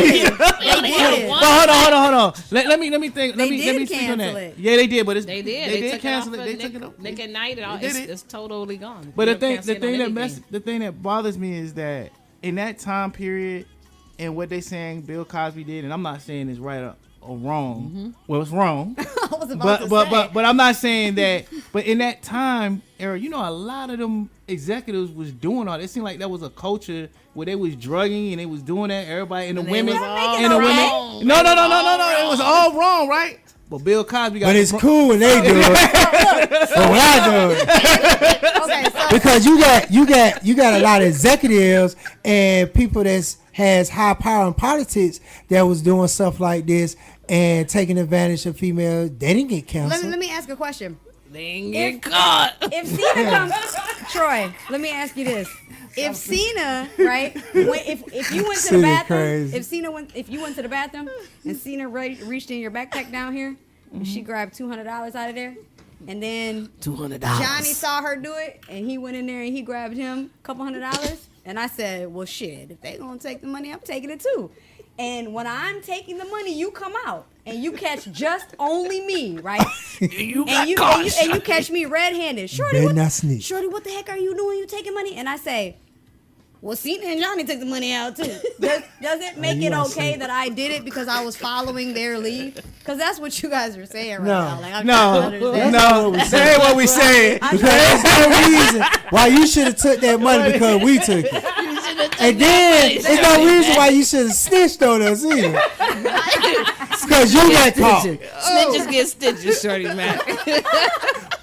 did. But hold on. Let me think. Let They me did speak on cancel that. it. Yeah, they did, but it's, They did. They did took cancel it. it. Off They of took it off. Nick at Night. And all, They did it's totally gone. But You the thing, can't see the it on thing that anything. the thing that bothers me is that in that time period and what they saying Bill Cosby did, and I'm not saying it's right or wrong. Well, it's wrong. I was about to say. But I'm not saying that. But in that time era, you know, a lot of them executives was doing all. It seemed like that was a culture where they was drugging and they was doing that. Everybody and the And they women was all and the wrong. women. No. It was all wrong, right? But Bill Cosby got. But it's cool when they do it. But when I do it, Okay, so because you got a lot of executives and people that's has high power in politics that was doing stuff like this and taking advantage of females. They didn't get canceled. let me ask a question. They ain't get caught. If Cena comes, Troy, let me ask you this: if Cena, right, if you went to the Cena's bathroom, crazy. if you went to the bathroom and Cena reached in your backpack down here, and she grabbed $200 out of there, and then $200. Johnny saw her do it, and he went in there and he grabbed him a couple $100, and I said, well, shit, if they gonna take the money, I'm taking it too. And when I'm taking the money, you come out and you catch just only me, right? and you catch me red-handed. Better not snitch. Shorty, what the heck are you doing? You taking money? And I say, well, Cena and Johnny took the money out too. Does it make you it are okay sick. that I did it because I was following their lead? Because that's what you guys are saying right No. now. Like, I'm No, trying to understand. no, that ain't what we saying. I'm Because there's no reason why you should have took that money because we took it. And then there's no reason why you should have snitched on us either. Because you got caught. Snitches get stitches, Shorty Mac.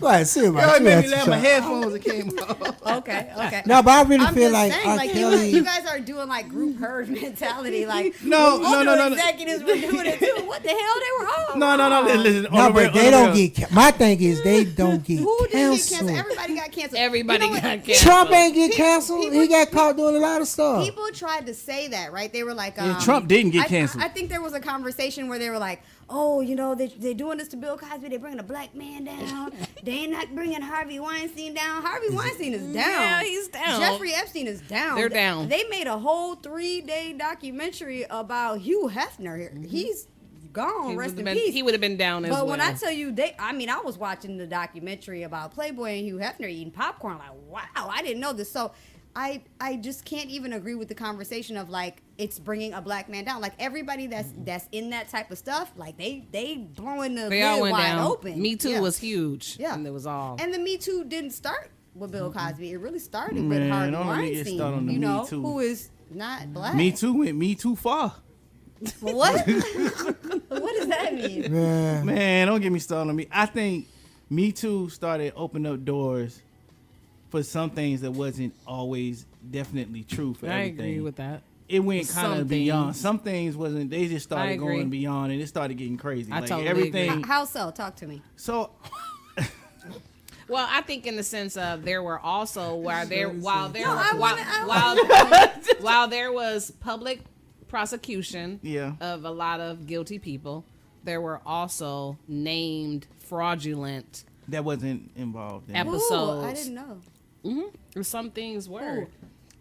Like, see Yo, about it you made at me the laugh. My shop. headphones that came off. Okay. No, but I really I'm feel just like saying, R. like Kelly. you guys are doing like group herd mentality. Like No, no. executives were doing it too. What the hell? They were all No. wrong. Listen, No, on the but they real- don't get. My thing is they don't get Who didn't get canceled. canceled? Everybody got canceled. Everybody You know what? got canceled. Trump ain't get canceled. people- He got caught doing a lot of stuff. People tried to say that, right? They were like, Yeah, Trump didn't get canceled. I think there was a conversation where they were like, oh, you know, they're doing this to Bill Cosby. They're bringing a black man down. They ain't not bringing Harvey Weinstein down. Harvey Weinstein is down. Yeah, he's down. Jeffrey Epstein is down. They're down. They made a whole 3-day documentary about Hugh Hefner. He's gone. Rest in peace. He would have been down as But well. when I tell you, I was watching the documentary about Playboy and Hugh Hefner eating popcorn. Like, wow, I didn't know this. So I just can't even agree with the conversation of like it's bringing a black man down. Like everybody that's in that type of stuff, like they blowing the they all lid went wide down. open. Me Too Yeah. was huge. Yeah. And it was all. And the Me Too didn't start with Bill Cosby. It really started with Man, Harvey don't let me get Weinstein. started on the You Me know, Too. who is not black. Me Too went me too far. What? What does that mean? Man, Man, don't get me started on me. I think Me Too started opening up doors for some things that wasn't always definitely true for I everything. agree with that. It went kind Some of beyond. things. Some things wasn't. They just I started agree. going beyond, and it started getting crazy. I like totally everything. agree. How so? Talk to me. So Well, I think in the sense of there were also while there was public prosecution Yeah. of a lot of guilty people, there were also named fraudulent that wasn't involved. In it. episodes. Ooh, I didn't know. Or some things were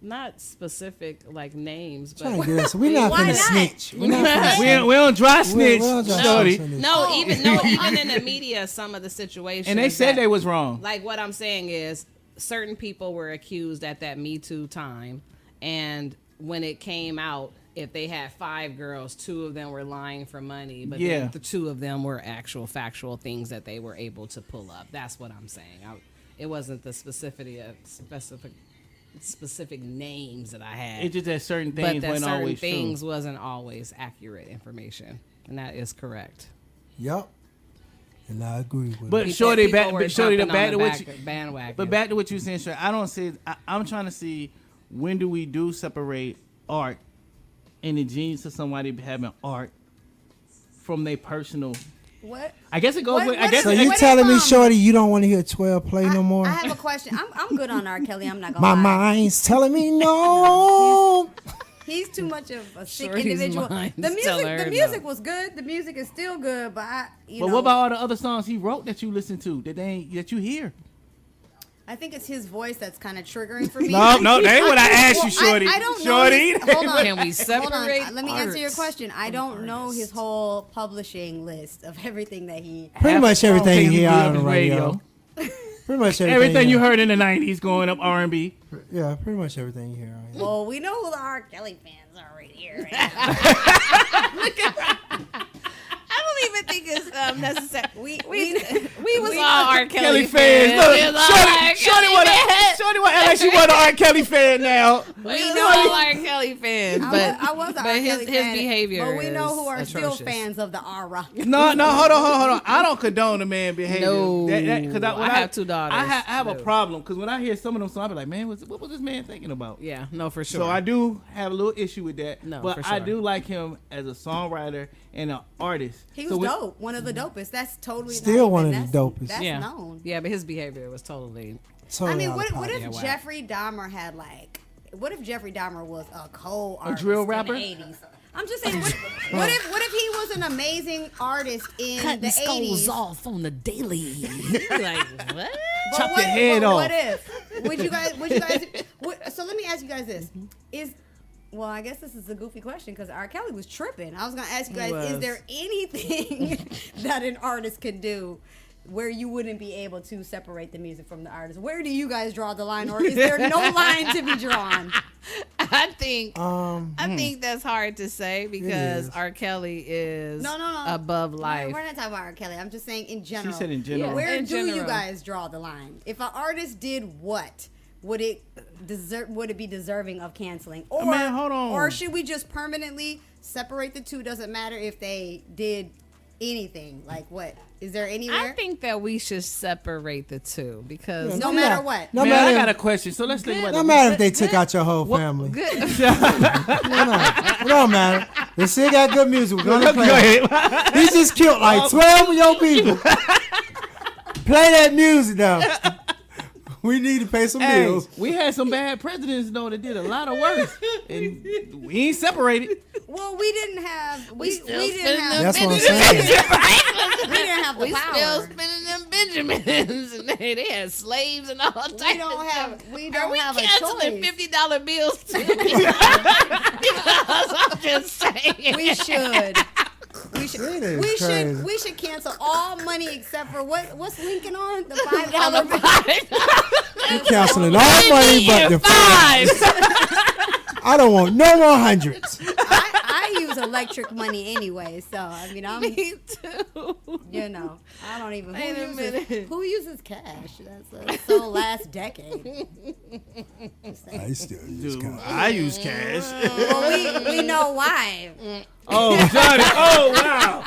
not specific like names, trying but to get us. We're not Why finna not? snitch. We're not finna We snitch. don't dry snitch, We don't dry shorty. snitch on this. no, even in the media, some of the situations, And they said that- they was wrong. Like what I'm saying is, certain people were accused at that Me Too time, and when it came out, if they had 5 girls, 2 of them were lying for money, but Yeah. then the 2 of them were actual factual things that they were able to pull up. That's what I'm saying. It wasn't the specificity of specific names that I had. It's just that certain but things that weren't certain always things true. wasn't always accurate information, and that is correct. Yup. And I agree with But it. shorty, People back, were but shorty, jumping on back the to what you, bandwagon. but back to what you were saying, shorty. I don't see. I'm trying to see when do we do separate art and the genius of somebody having art from their personal. What? I guess it goes What- with. I what guess. is- So it- you What if, telling me, um, Shorty, you don't want to hear 12 play no more? I have a question. I'm good on R. Kelly. I'm not gonna My lie. mind's telling me no. He's too much of a sick Shorty's individual. mind's The telling her music no. was good. The music is still good, but you But know, what about all the other songs he wrote that you listen to that you hear? I think it's his voice that's kind of triggering for me. No, that ain't what I asked you, shorty. I don't Shorty. know. Hold on. Can we Hold separate on. Let me answer your arts question. I don't know his whole publishing list of everything that he. Pretty much everything you hear Things on the radio. Pretty much Everything you heard in the '90s, going up R&B. Yeah, pretty much everything you hear on here. Well, we know who the R. Kelly fans are right here. I don't even think it's necessary. We was all R. Kelly Kelly fans. Look, We was all R. Shorty Kelly want fans. Shorty want act like she want an R. Kelly fan now. We know all R. Kelly fans, but I was a but R. his Kelly fan, behavior. but we know who are is still atrocious. fans of the Aura. No, hold on. I don't condone the man behavior. No. Cause I have 2 daughters. I have a No. problem because when I hear some of them songs, I be like, man, what was this man thinking about? Yeah, no, for sure. So I do have a little issue with that. No, but for I sure. do like him as a songwriter and an artist. He So was when- dope. One of the dopest. That's totally Still not one even- of the dopest. That's yeah, known. yeah, but his behavior was totally. Totally I mean, out what of if pocket. Yeah, wow. Jeffrey Dahmer had like? What if Jeffrey Dahmer was a co-artist drill in rapper? the 80s? I'm just saying. What if he was an amazing artist in the 80s? off on the daily. like what? But Chop what, your head but off. What if? Would you guys? So let me ask you guys this: well, I guess this is a goofy question because R. Kelly was tripping. I was gonna ask you guys: He is was. there anything that an artist can do where you wouldn't be able to separate the music from the artist? Where do you guys draw the line, or is there no line to be drawn? I think that's hard to say because is. R. Kelly is No. above We're life. not talking about R. Kelly. I'm just saying in general. She said in general. Where In do you general. guys draw the line? If an artist did what, would it be deserving of canceling? Or, Man, hold on. Or should we just permanently separate the two? Doesn't matter if they did anything. Like what? Is there anywhere? I think that we should separate the two because no No matter matter- what. no Man, I matter- got a question. So let's think about No it. matter if they took out your whole family. good. It don't matter. They still got good music. We're gonna Go play. ahead. He just killed like 12 of your people. Play that music though. We need to pay some Hey, bills. we had some bad presidents though that did a lot of work, and we ain't separated. Well, we didn't have. We still didn't spending have. That's what I'm saying. We didn't have the We still power. spending them Benjamins, and they had slaves and all types. We don't of have. stuff. We Are don't we have a canceling choice. $50 bills too? Because I'm just saying. We should. We It should. is We crazy. should. We should cancel all money except for what's Lincoln on the $5 bill. You canceling all money but the five. I don't want no more hundreds. I use electric money anyway, so I mean I'm. Me too. You know, I don't even. Wait a minute. Who uses cash? That's so last decade. I still use Dude, cash. I use cash. Well, we know why. Oh, Johnny. Oh, wow.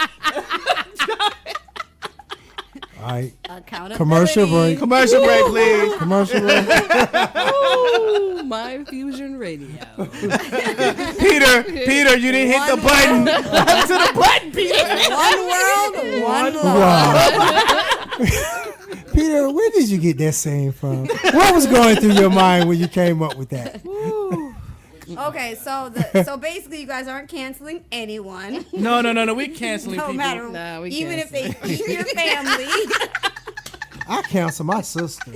All right. Accountability. Commercial break. Commercial break, please. Commercial break. Ooh, My Fusion Radio. Peter, you didn't hit the button. To the button, Peter. One world, one love. Wow. Peter, where did you get that saying from? What was going through your mind when you came up with that? Okay, so basically, you guys aren't canceling anyone, No. We're canceling no people. matter Nah, we even if they cancel. eat your family. I cancel my sister.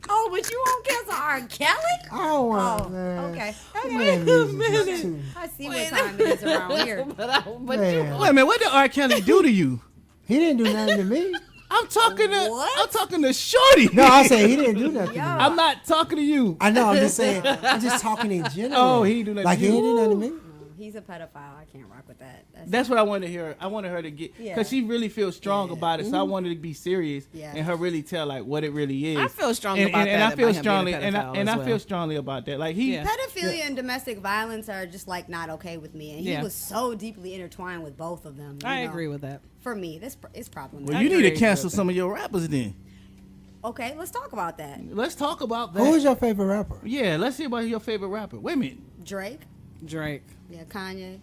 Oh, but you won't cancel R. Kelly? I don't want Oh, man. okay. Man, music is too- I see what time it is around here. But Man. Wait a minute, what did R. Kelly do to you? He didn't do nothing to me. I'm talking What? to Shorty. No, I said he didn't do nothing to me. I'm not talking to you. I know, I'm just saying, I'm just talking in general. Oh, he didn't do nothing Like to he you. didn't do nothing to me. He's a pedophile. I can't rock with that. That's what I wanted to hear. I wanted her to get, Yeah. because she really feels strong Yeah. about it. So I wanted to be serious Yeah. and her really tell like what it really is. I feel strong and, about and, that. and I feel about him being a strongly, and pedophile I as well. feel strongly about that. Like he, Yeah. pedophilia and domestic violence are just like not okay with me, and he Yeah. was so deeply intertwined with both of them. I you know. agree with that. For me, this is problematic. well, I you need to agree cancel with some of your rappers then. Okay, let's talk about that. Let's talk about that. Who is your favorite rapper? Yeah, let's see about your favorite rapper. Wait a minute. Drake, Drake. yeah, Kanye.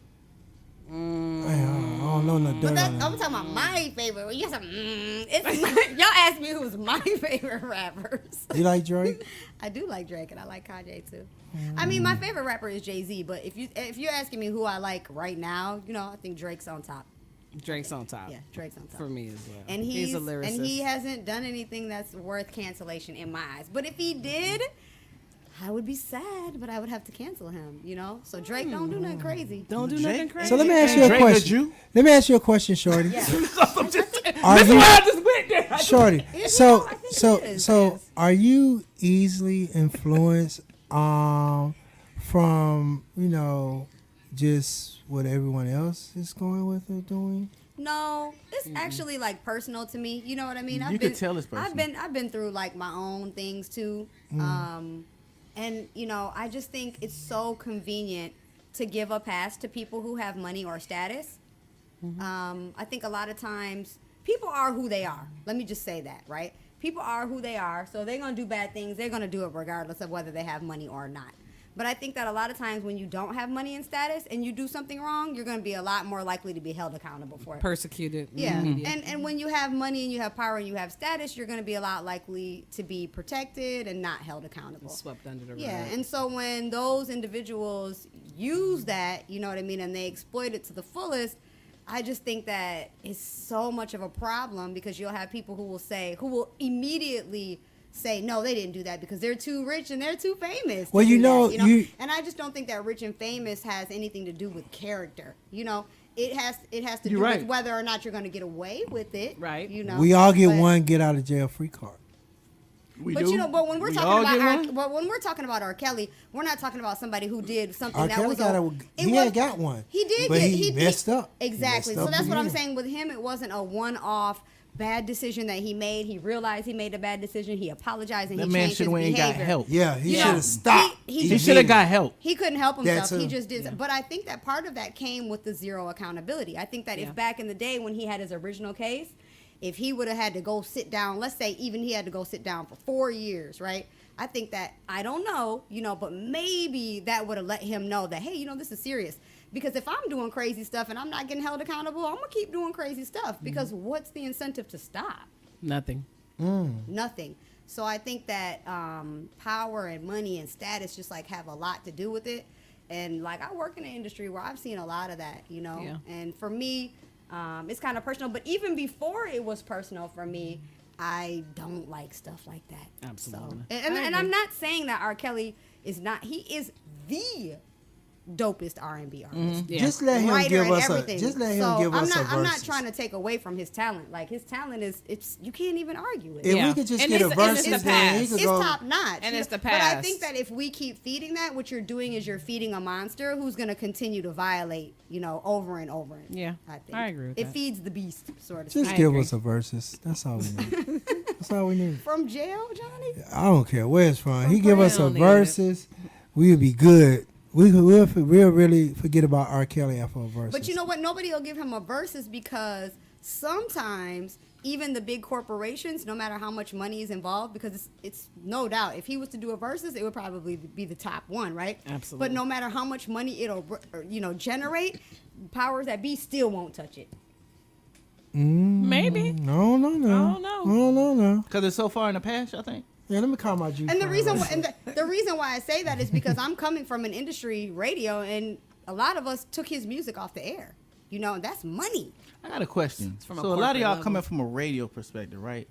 I don't know no dirt But on I'm him. talking about my favorite. Well, you said, it's y'all asked me who's my favorite rappers. You like Drake? I do like Drake and I like Kanye too. I mean, my favorite rapper is Jay-Z, but if you're asking me who I like right now, you know, I think Drake's on top. Drake's on top. Yeah, Drake's on top. For me as well. And he's a lyricist. and he hasn't done anything that's worth cancellation in my eyes. But if he did, I would be sad, but I would have to cancel him, you know? So Drake don't do nothing crazy. Don't do Drake- nothing crazy. So let me ask you a Drake a question. Jew? Let me ask you a question, Shorty. Yeah. I'm just, Are this is you- why I just went there. Shorty, Yeah, so I think so it is, so yes. are you easily influenced from just what everyone else is going with or doing? No, it's actually like personal to me. You know what I mean? You could tell it's personal. I've been through like my own things too. And you know, I just think it's so convenient to give a pass to people who have money or status. I think a lot of times people are who they are. Let me just say that, right? People are who they are, so they're gonna do bad things. They're gonna do it regardless of whether they have money or not. But I think that a lot of times when you don't have money and status and you do something wrong, you're gonna be a lot more likely to be held accountable for it. Persecuted. in the Yeah, media. and when you have money and you have power and you have status, you're going to be a lot likely to be protected and not held accountable. Swept under the rug. Yeah, and so when those individuals use that, you know what I mean, and they exploit it to the fullest, I just think that it's so much of a problem because you'll have people who will immediately say, no, they didn't do that because they're too rich and they're too famous. to Well, you do know, that, you- and I just don't think that rich and famous has anything to do with character. You know, it has to do You're right. with whether or not you're going to get away with it. Right. You know, We all get but- one get out of jail free card. We But do? you know, but when we're We talking all about get one? but when we're talking about R. Kelly, we're not talking about somebody who did something R. that Kelly was he had got one. He did, but get, he messed up. He Exactly. messed So up that's what I'm again. saying. With him, it wasn't a one-off bad decision that he made. He realized he made a bad decision. He apologized and That he man changed his should have went and got behavior. help. Yeah, he You should know, have stopped. he He just- should have got help. He couldn't help himself. That He too. just did. But I think that part of that came with the zero accountability. I think that Yeah. if back in the day when he had his original case, if he would have had to go sit down, let's say even he had to go sit down for 4 years, right? I think that, I don't know, but maybe that would have let him know that, hey, this is serious. Because if I'm doing crazy stuff and I'm not getting held accountable, I'm going to keep doing crazy stuff. Because what's the incentive to stop? Nothing. Nothing. So I think that power and money and status just like have a lot to do with it. And like I work in an industry where I've seen a lot of that, Yeah. And for me, it's kind of personal. But even before it was personal for me, I don't like stuff like that. Absolutely. So, and I'm not saying that R. Kelly is not. He is the dopest R&B artist. Yeah. Just let him Writer give and us everything. a. Just let him So give us a I'm not verses. trying to take away from his talent. Like his talent is you can't even argue it. If Yeah. we could just And get a it's- and it's verses, the then he past. could It's go. top notch. And it's the But I past. think that if we keep feeding that, what you're doing is you're feeding a monster who's going to continue to violate, over and over. And Yeah, I think I agree with it that. feeds the beast, sort of. Just speak. give agree. us a verses. That's all we need. That's all we need. From jail, Johnny. I don't care where it's from. He From give us a Brown, verses, we'll be good. We'll really forget about R. Kelly after a verses. But you know what? Nobody will give him a versus because sometimes even the big corporations, no matter how much money is involved, because it's no doubt if he was to do a versus, it would probably be the top one, right? Absolutely. But no matter how much money it'll generate, powers that be still won't touch it. Maybe. No. I don't know. No. Because it's so far in the past, I think. Yeah, let me call my G. And the friend reason real why, and the reason why I say that is because I'm coming from an industry radio, and a lot of us took his music off the air. And that's money. I got a question. from a So a lot of corporate y'all level. coming from a radio perspective, right?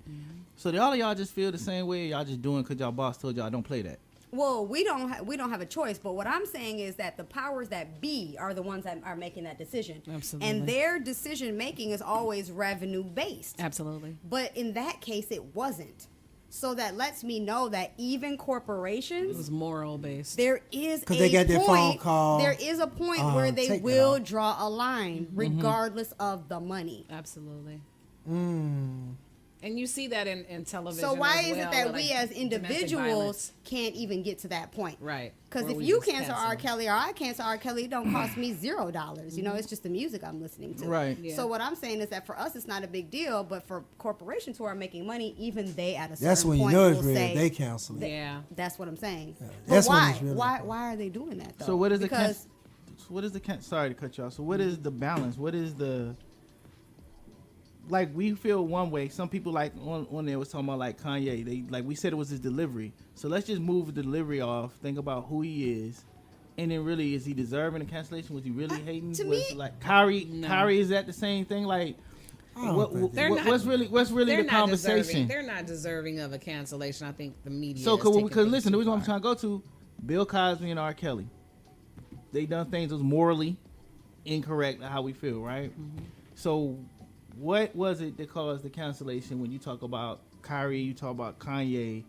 So do all of y'all just feel the same way? Y'all just doing because y'all boss told y'all don't play that? Well, we don't have a choice, but what I'm saying is that the powers that be are the ones that are making that decision. Absolutely. And their decision making is always revenue based. Absolutely. But in that case, it wasn't. So that lets me know that even It corporations, was moral based. there is 'Cause a they got their phone point. call, There is a point where they take that will off. draw a line, regardless of the money. Absolutely. Mm. And you see that in television. So why as is well, it that with, we like, as domestic individuals violence. can't even get to that point? Right. Because Where if we you just cancel cancel R. them. Kelly or I cancel R. Kelly, it don't cost me $0. It's just the music I'm listening to. Right. Yeah. So what I'm saying is that for us, it's not a big deal, but for corporations who are making money, even they at a certain That's when you point know it's will real. say, They cancel it. Yeah. that's what I'm saying. But that's when why? it's really Why? important. Why are they doing that though? So what is because sorry to cut you off. So what is the balance? What is the, like we feel one way. Some people like on there was talking about like Kanye. They like we said it was his delivery. So let's just move the delivery off. Think about who he is. And then really, is he deserving a cancellation? Was he really hating? to Was me- like Kyrie, No. Kyrie, is that the same thing? Like I don't think They're not- what's really They're the not deserving. conversation? They're not deserving of a cancellation. I think the media. So, is taking because things listen, the too reason I'm far. trying to go to, Bill Cosby and R. Kelly, they done things that was morally incorrect how we feel, right? So, what was it that caused the cancellation when you talk about Kyrie, you talk about Kanye?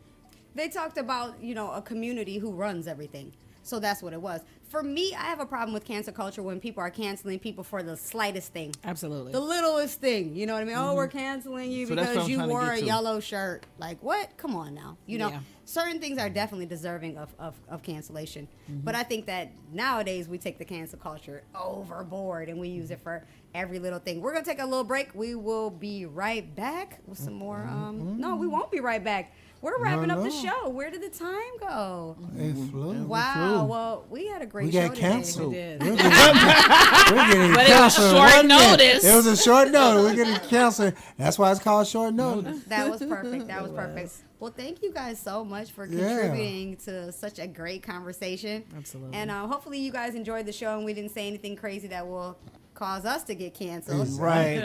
they talked about a community who runs everything. So that's what it was. For me, I have a problem with cancel culture when people are canceling people for the slightest thing. Absolutely. The littlest thing, you know what I mean? Oh, we're canceling you So that's what because I'm you trying to wore get a to. yellow shirt. Like, what? Come on now. Yeah. Certain things are definitely deserving of cancellation. But I think that nowadays we take the cancel culture overboard and we use it for every little thing. We're going to take a little break. We will be right back with some more. No, we won't be right back. We're wrapping up the no. show. Where did the time go? It flew. Wow. Well, we had a great We show got today. canceled. We did. We're getting But it was canceled. short One minute. notice. It was a short notice. We're getting canceled. That's why it's called short notice. That was perfect. That was perfect. Well, thank you guys so much for Yeah. contributing to such a great conversation. Absolutely. And hopefully you guys enjoyed the show and we didn't say anything crazy that will cause us to get canceled. Right.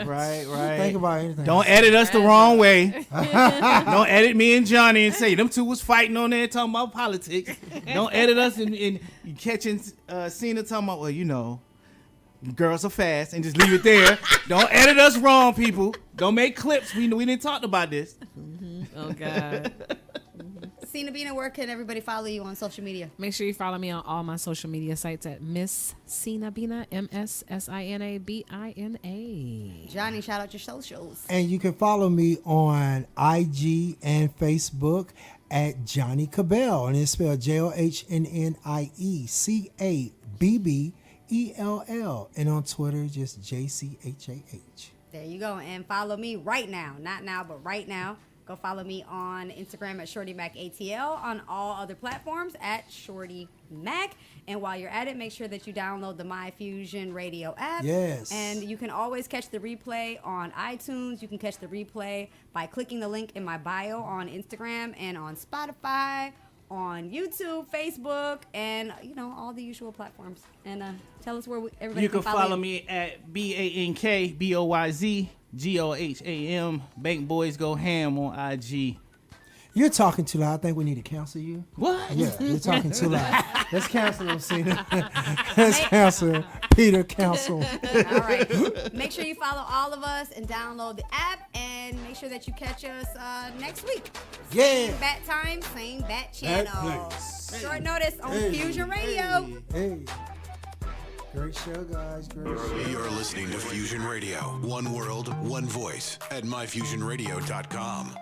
Think about anything. Don't edit us the wrong way. Don't edit me and Johnny and say them two was fighting on there talking about politics. Don't edit us and catching Cena talking about, well, girls are fast and just leave it there. Don't edit us wrong, people. Don't make clips. We didn't talk about this. Oh God. Cena Bina, where can everybody follow you on social media? Make sure you follow me on all my social media sites at Miss Sina Bina, MSSINABINA. Johnny, shout out your socials. And you can follow me on IG and Facebook at Johnny Cabell, and it's spelled JohnnieCabbell, and on Twitter just JCHAH. There you go. And follow me right now. Not now, but right now. Go follow me on Instagram at ShortyMacATL, on all other platforms at ShortyMac. And while you're at it, make sure that you download the My Fusion Radio app. Yes. And you can always catch the replay on iTunes. You can catch the replay by clicking the link in my bio on Instagram and on Spotify, on YouTube, Facebook, and all the usual platforms. And tell us where everybody You can follow you. me at BankBoysGoham. Bank Boys Go Ham on IG. You're talking too loud. I think we need to cancel you. What? Yeah, you're talking too loud. Let's cancel him, Cena. Let's cancel Peter. Cancel. All right. Make sure you follow all of us and download the app, and make sure that you catch us next week. Yeah. Same bat time, same bat channel. place. Short notice on Fusion Radio. Hey. Great show, guys. Great show. You're listening to Fusion Radio. One world, one voice at myfusionradio.com.